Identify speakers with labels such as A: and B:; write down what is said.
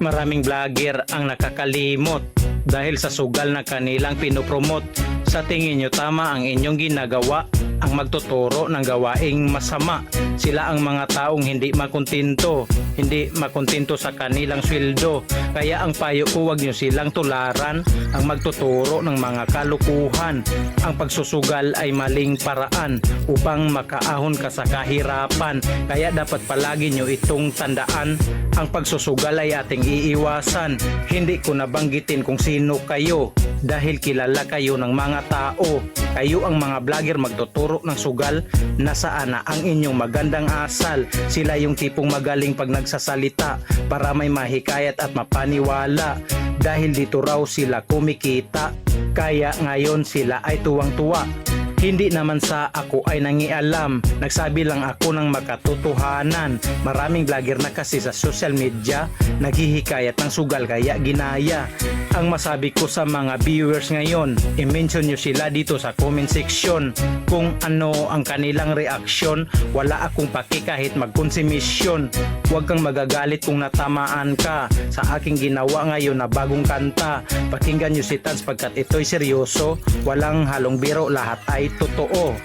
A: Maraming vlogger ang nakakalimot dahil sa sugal na kanilang pinopromote. Sa tingin nyo tama ang inyong ginagawa? Ang magtuturo ng gawaing masama. Sila ang mga taong hindi makontento sa kanilang sweldo. Kaya ang payo ko, wag nyo silang tularan ang magtuturo ng mga kalukuhan. Ang pagsusugal ay maling paraan upang makaahon ka sa kahirapan. Kaya dapat palagi nyo itong tandaan, ang pagsusugal ay ating iiwasan. Hindi ko nabanggitin kung sino kayo dahil kilala kayo ng mga tao. Kayo ang mga vlogger magtuturo ng sugal, nasaan na ang inyong magandang asal? Sila yung tipong magaling pag nagsasalita para may mahikayat at mapaniwala. Dahil dito raw sila kumikita, kaya ngayon sila ay tuwang-tuwa. Hindi naman sa ako ay nangialam, nagsabi lang ako ng makatotohanan. Maraming vlogger na kasi sa social media naghihikayat ng sugal kaya ginaya. Ang masabi ko sa mga viewers ngayon, i-mention nyo sila dito sa comment section kung ano ang kanilang reaksyon. Wala akong paki kahit magkonsumisyon. Huwag kang magagalit kung natamaan ka sa aking ginawa ngayon na bagong kanta. Pakinggan nyo si Tans pagkat ito'y seryoso, walang halong biro, lahat ay totoo.